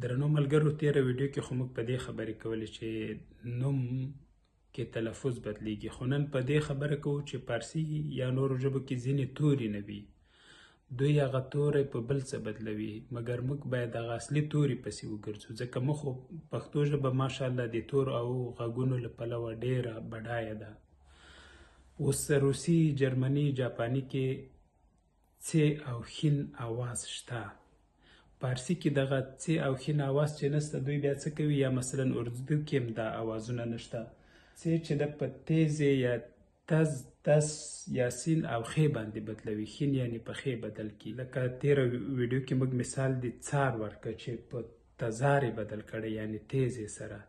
درنو ملګرو، تېره ویډیو کې خو موږ په دې خبرې کولې چې نوم کې تلفظ بدلیږي، خو نن په دې خبره کوو چې پارسي یا نورو ژبو کې ځینې توري نه وي، دوی هغه توری په بل څه بدلوي، مګر موږ باید هغه اصلي توري پسې وګرځو، ځکه موږ خو پښتو ژبه ماشاءالله د تور او غږونو له پلوه ډېره بډایه ده. اوس روسي، جرمني، جاپاني کې څ او ښین اواز شته. پارسي کې دغه څ او ښین اواز چې نشته، دوی بیا څه کوي؟ یا مثلا اردو کې هم دا اوازونه نشته. څ چې د په تیزې یا تز، تس یا سین او خې باندې بدلوي، ښین یعنی په خې بدل کی. لکه تیره ویډیو کې موږ مثال د څار ورکړ چې په تزارې بدل کړی، یعنی تیزې سره.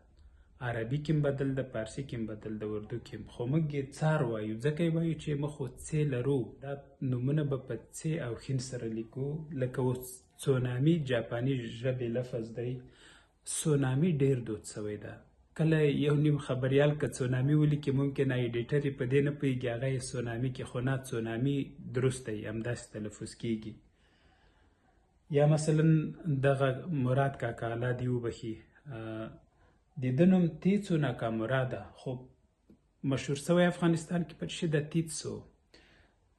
عربي کې بدل ده، پارسي کې بدل ده، اردو کې. خو موږ یې څار وایو، ځکه یې وایو چې موږ خو څ لرو. دا نومونه به په څ او ښین سره لیکو. لکه اوس سونامي جاپاني ژبې لفظ دی، سونامي ډېر دود شوی ده. کله یو نیم خبریال که سونامي ولیکي، ممکن ایډیټر یې په دې نه پوهېږي هغه یې سونامي کې، خو نه، سونامي درست دی، همداسې تلفظ کېږي. یا مثلا دغه مراد کاکا الله دې وبخي، د ده نوم تیڅو ناکامراده، خو مشهور شوی افغانستان کې پټ شي د تیڅو.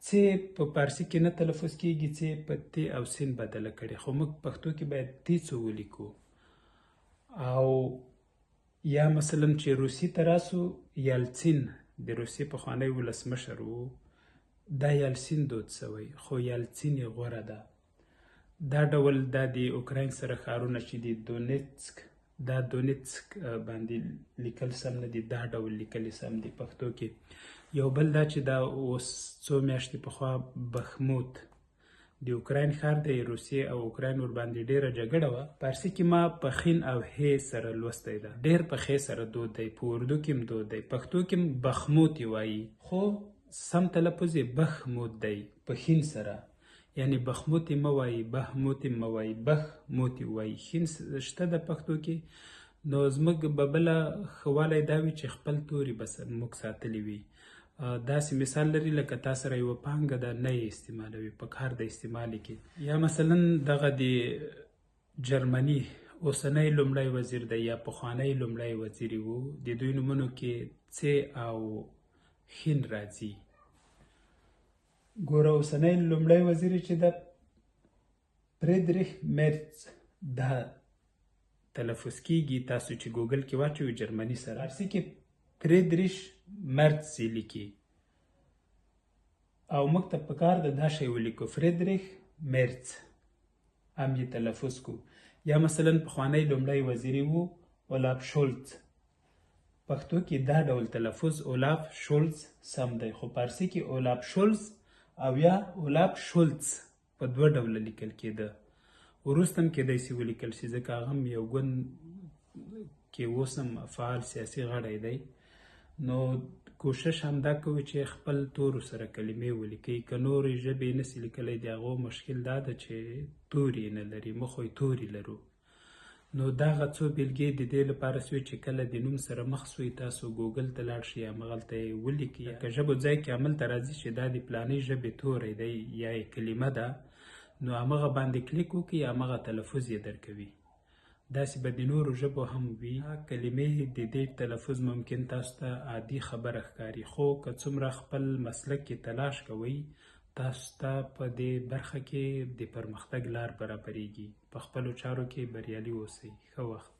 څ په پارسي کې نه تلفظ کېږي، څ په ت او سین بدله کړي، خو موږ پښتو کې باید تیڅو ولیکو. او یا مثلا چې روسي ته راسو، یلسین د روسیې پخوانی ولسمشر و، دا یلسین دود شوی، خو یلسین یې غوره ده. دا ډول دا د اوکراین سره ښارونه چې د دونیتسک، دا دونیتسک باندې لیکل سم نه دي، دا ډول لیکل سم دي پښتو کې. یو بل دا چې دا اوس څو میاشتې پخوا بخموت د اوکراین ښار دی، روسیې او اوکراین ورباندې ډېره جګړه وه. پارسي کې ما په ښین او ه سره لوستی ده، ډېر په ښې سره دود دی، په اردو کې هم دود دی، پښتو کې هم بخموت یې وایي، خو سم تلفظ یې بخموت دی په ښین سره. یعنی بخموت یې مه وایي، بهموت یې مه وایي، بخموت یې وایي. ښین شته د پښتو کې. نو زموږ به بله ښه والی دا وي چې خپل توري به موږ ساتلی وي. داسې مثال لري لکه تا سره یوه پانګه ده، نه یې استعمالوي، په کار د استعمالي کې. یا مثلا دغه د جرمني اوسنی لومړی وزیر دی یا پخوانی لومړی وزیر و، د دوی نومونو کې څ او ښین راځي. ګوره اوسنی لومړی وزیر چې ده فریدریخ مرц، دا تلفظ کېږي، تاسو چې ګوګل کې واچوئ جرمني سره، فارسي کې فریدریش مرц لیکي، او موږ ته پکار ده دا شی ولیکو، فریدریخ مرц هم یې تلفظ کو. یا مثلا پخوانی لومړی وزیر و اولاف شولц، پښتو کې دا ډول تلفظ اولاف شولц سم دی، خو پارسي کې اولاف شولц او یا اولاف شولц په دوه ډوله لیکل کېده. وروسته هم کېدای شي ولیکل شي، ځکه هغه هم یو ګوند کې اوس هم فعال سیاسي غړی دی. نو کوشش همدا کوي چې خپل تورو سره کلمې ولیکئ. که نورې ژبې نسي لیکلی، د هغو مشکل دا ده چې توري نه لري، موږ خو توري لرو. نو دغه څو بیلګې د دې لپاره سوی چې کله د نوم سره مخ سوی، تاسو ګوګل ته لاړ شئ، همغلته یې ولیکئ. که ژبو ځای کې هملته راځي چې دا د پلانۍ ژبې توری دی یا یې کلمه ده، نو همغه باندې کلیک وکړئ، همغه تلفظ یې درکوي. داسې به د نورو ژبو هم وي. کلمې د دې تلفظ ممکن تاسو ته عادي خبره ښکاري، خو که څومره خپل مسلک کې تلاش کوئ، تاسو ته په دې برخه کې د پرمختګ لار برابریږي. په خپلو چارو کې بریالي اوسئ. ښه وخت.